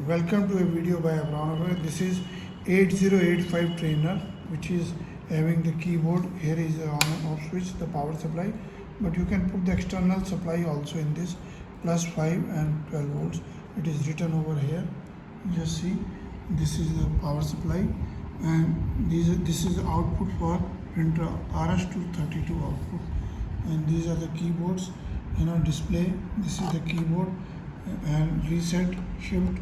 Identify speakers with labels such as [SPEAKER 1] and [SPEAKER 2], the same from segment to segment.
[SPEAKER 1] Welcome to a video by Abron. This is 8085 trainer, which is having the keyboard. Here is the on and off switch, the power supply, but you can put the external supply also in this, plus 5 and 12 volts. It is written over here. Just see, this is the power supply, and this is the output for printer RS-232 output, and these are the keyboards. Display. This is the keyboard, and reset, shift,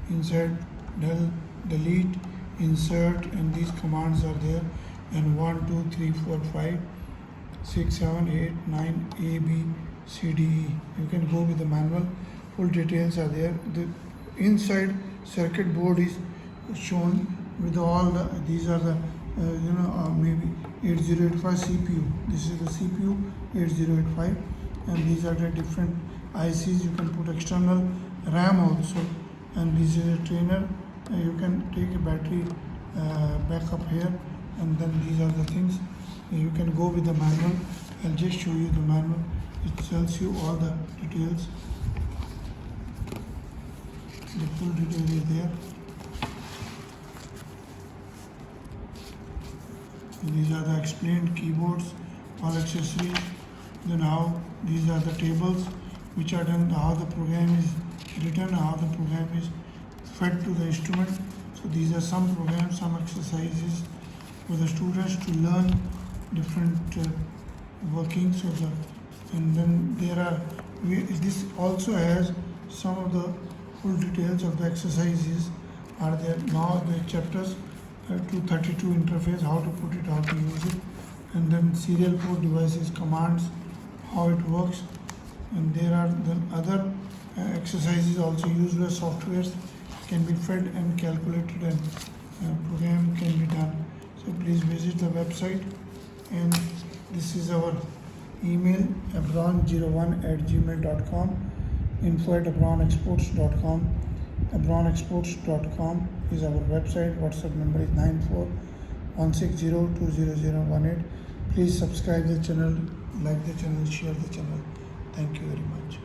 [SPEAKER 1] insert, del, delete, insert, and these commands are there. And 1 2 3 4 5 6 7 8 9 A B C D E. You can go with the manual. Full details are there. The inside circuit board is shown with all the, these are the maybe 8085 CPU. This is the CPU 8085, and these are the different ICs. You can put external RAM also, and this is a trainer. You can take a battery backup here, and then these are the things. You can go with the manual. I'll just show you the manual. It tells you all the details. The full detail is there. These are the explained keyboards, all accessories. Then how these are the tables which are done, how the program is written, how the program is fed to the instrument. So these are some programs, some exercises for the students to learn different workings of the. And then there are, this also has some of the full details of the exercises are there. Now the chapters 232 interface, how to put it, how to use it, and then serial port devices, commands, how it works. And there are the other exercises also used where softwares can be fed and calculated, and program can be done. So please visit the website, and this is our email, abron01@gmail.com, info@abronexports.com. abronexports.com is our website. WhatsApp number is 9416020018. Please subscribe the channel, like the channel, share the channel. Thank you very much.